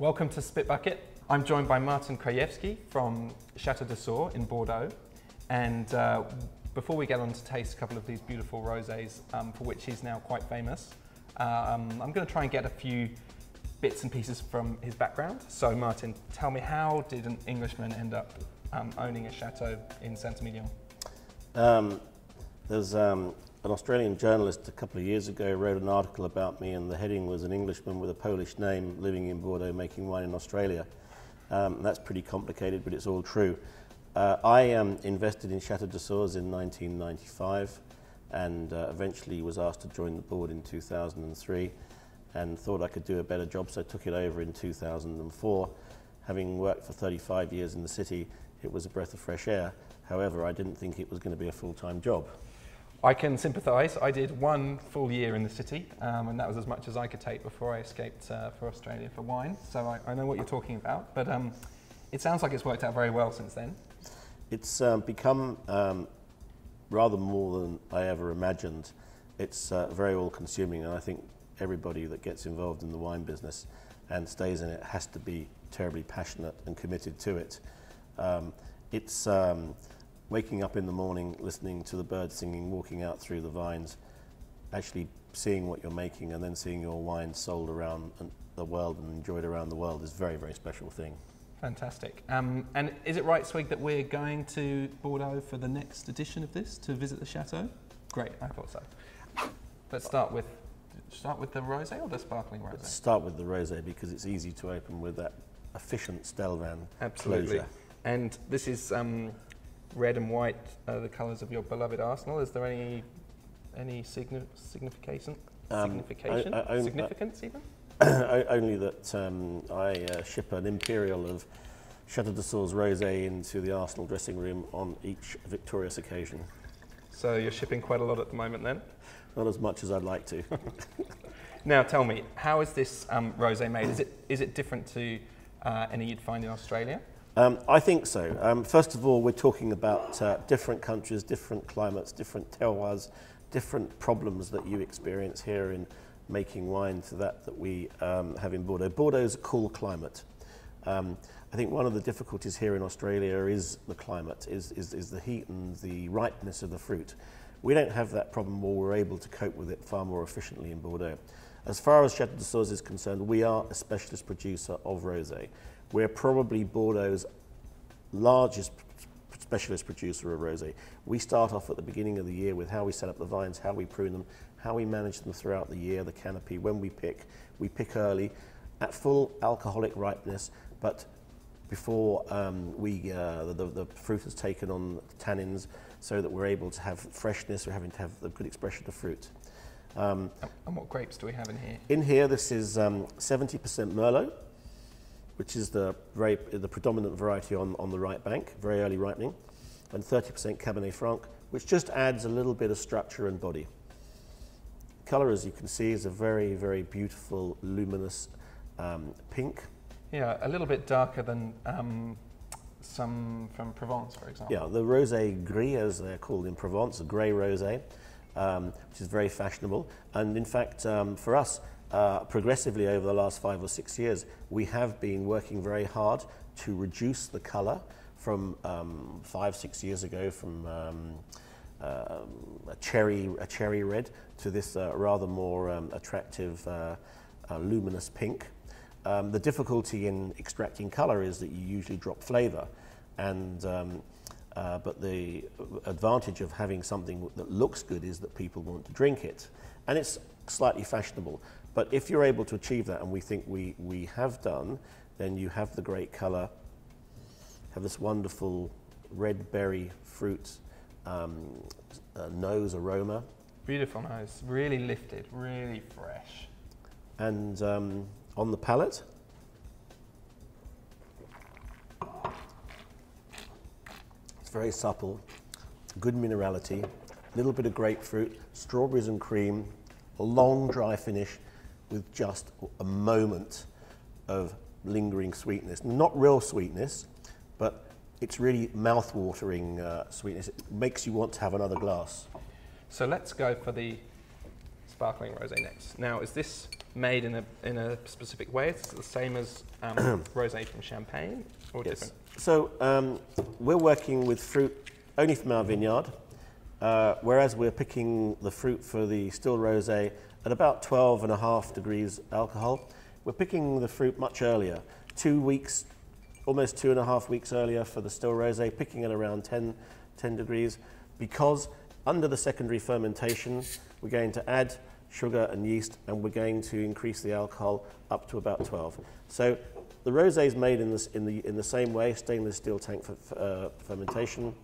Welcome to Spit Bucket. I'm joined by Martin Krajewski from Chateau De Sours in Bordeaux. And before we get on to taste a couple of these beautiful rosés, for which he's now quite famous, I'm going to try and get a few bits and pieces from his background. So Martin, tell me, how did an Englishman end up owning a chateau in Saint-Emilion? There's an Australian journalist a couple of years ago wrote an article about me, and the heading was "An Englishman with a Polish name living in Bordeaux making wine in Australia." That's pretty complicated, but it's all true. I invested in Chateau De Sours in 1995 and eventually was asked to join the board in 2003 and thought I could do a better job, so I took it over in 2004. Having worked for 35 years in the city, it was a breath of fresh air. However, I didn't think it was going to be a full-time job. I can sympathise. I did 1 full year in the city, and that was as much as I could take before I escaped for Australia for wine. So I know what you're talking about, but it sounds like it's worked out very well since then. It's become rather more than I ever imagined. It's very all-consuming, and I think everybody that gets involved in the wine business and stays in it has to be terribly passionate and committed to it. It's waking up in the morning, listening to the birds singing, walking out through the vines, actually seeing what you're making, and then seeing your wine sold around the world and enjoyed around the world is a very, very special thing. Fantastic. And is it right, Swig, that we're going to Bordeaux for the next edition of this to visit the chateau? Great, I thought so. Let's start with the rosé or the sparkling rosé? Let's start with the rosé because it's easy to open with that efficient Stelvan closure. And this is red and white, the colours of your beloved Arsenal. Is there any signification even? Only that I ship an imperial of Chateau De Sours rosé into the Arsenal dressing room on each victorious occasion. So you're shipping quite a lot at the moment then? Not as much as I'd like to. Now tell me, how is this rosé made? Is it different to any you'd find in Australia? I think so. First of all, we're talking about different countries, different climates, different terroirs, different problems that you experience here in making wine to that we have in Bordeaux. Bordeaux is a cool climate. I think one of the difficulties here in Australia is the climate, is the heat and the ripeness of the fruit. We don't have that problem, or we're able to cope with it far more efficiently in Bordeaux. As far as Chateau De Sours is concerned, we are a specialist producer of rosé. We're probably Bordeaux's largest specialist producer of rosé. We start off at the beginning of the year with how we set up the vines, how we prune them, how we manage them throughout the year, the canopy. When we pick early at full alcoholic ripeness, but before the fruit has taken on tannins, so that we're able to have freshness. We're having to have the good expression of fruit. And what grapes do we have in here? In here, this is 70% Merlot, which is the predominant variety on the right bank, very early ripening, and 30% Cabernet Franc, which just adds a little bit of structure and body. Colour, as you can see, is a very, very beautiful, luminous pink. Yeah, a little bit darker than some from Provence, for example. Yeah, the rosé gris, as they're called in Provence, a grey rosé, which is very fashionable. And in fact, for us, progressively over the last 5 or 6 years, we have been working very hard to reduce the colour from 5, 6 years ago from a cherry red to this rather more attractive luminous pink. The difficulty in extracting colour is that you usually drop flavour, and but the advantage of having something that looks good is that people want to drink it, and it's slightly fashionable. But if you're able to achieve that, and we think we have done, then you have the great colour, have this wonderful red berry fruit nose aroma. Beautiful nose, really lifted, really fresh. And on the palate, it's very supple, good minerality, a little bit of grapefruit, strawberries and cream, a long dry finish with just a moment of lingering sweetness. Not real sweetness, but it's really mouth-watering sweetness. It makes you want to have another glass. So let's go for the sparkling rosé next. Now, is this made in a specific way? It's the same as rosé from Champagne, or Yes. different? So we're working with fruit only from our vineyard, whereas we're picking the fruit for the still rosé at about 12.5 degrees alcohol. We're picking the fruit much earlier, 2 weeks, almost 2.5 weeks earlier for the still rosé, picking at around 10 degrees, because under the secondary fermentation, we're going to add sugar and yeast, and we're going to increase the alcohol up to about 12. So the rosé is made in the same way, stainless steel tank for fermentation,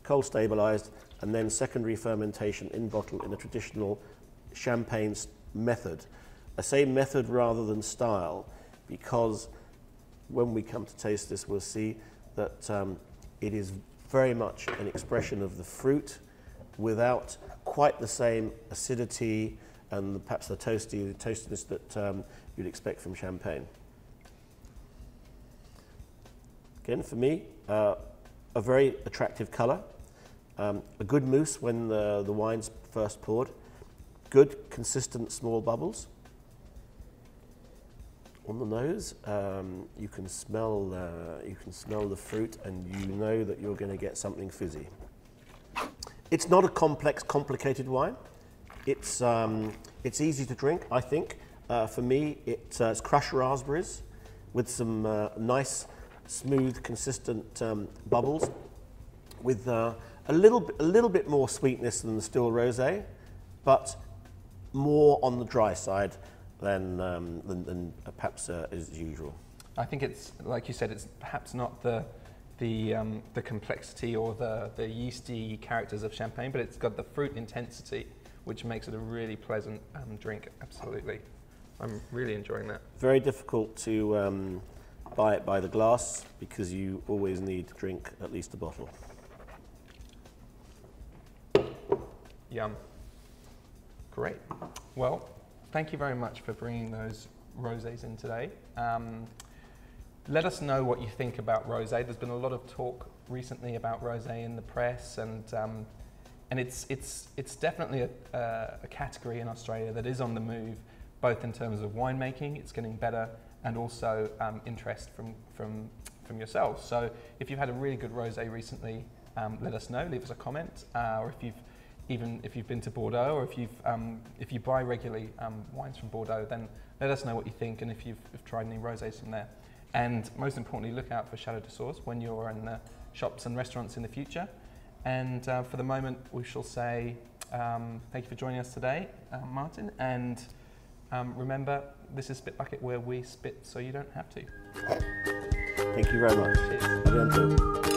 cold stabilized, and then secondary fermentation in bottle in a traditional champagne method. I say method rather than style, because when we come to taste this, we'll see that it is very much an expression of the fruit without quite the same acidity and perhaps the toastiness that you'd expect from champagne. Again, for me, a very attractive colour, a good mousse when the wine's first poured, good consistent small bubbles. On the nose, you can smell the fruit, and you know that you're going to get something fizzy. It's not a complex, complicated wine. It's easy to drink, I think. For me, it's crushed raspberries with some nice, smooth, consistent bubbles, with a little bit more sweetness than the still rosé, but more on the dry side than perhaps is usual. I think it's, like you said, it's perhaps not the complexity or the yeasty characters of champagne, but it's got the fruit intensity, which makes it a really pleasant drink. Absolutely, I'm really enjoying that. Very difficult to buy it by the glass, because you always need to drink at least a bottle. Yum. Great. Well, thank you very much for bringing those rosés in today. Let us know what you think about rosé. There's been a lot of talk recently about rosé in the press, and it's definitely a category in Australia that is on the move, both in terms of winemaking, it's getting better, and also interest from yourselves. So if you've had a really good rosé recently, let us know. Leave us a comment, or if you've been to Bordeaux, or if you buy regularly wines from Bordeaux, then let us know what you think, and if you've tried any rosés from there. And most importantly, look out for Chateau De Sours when you're in the shops and restaurants in the future. And for the moment, we shall say thank you for joining us today, Martin. And remember, this is Spit Bucket, where we spit so you don't have to. Thank you very much. Cheers. A bientôt.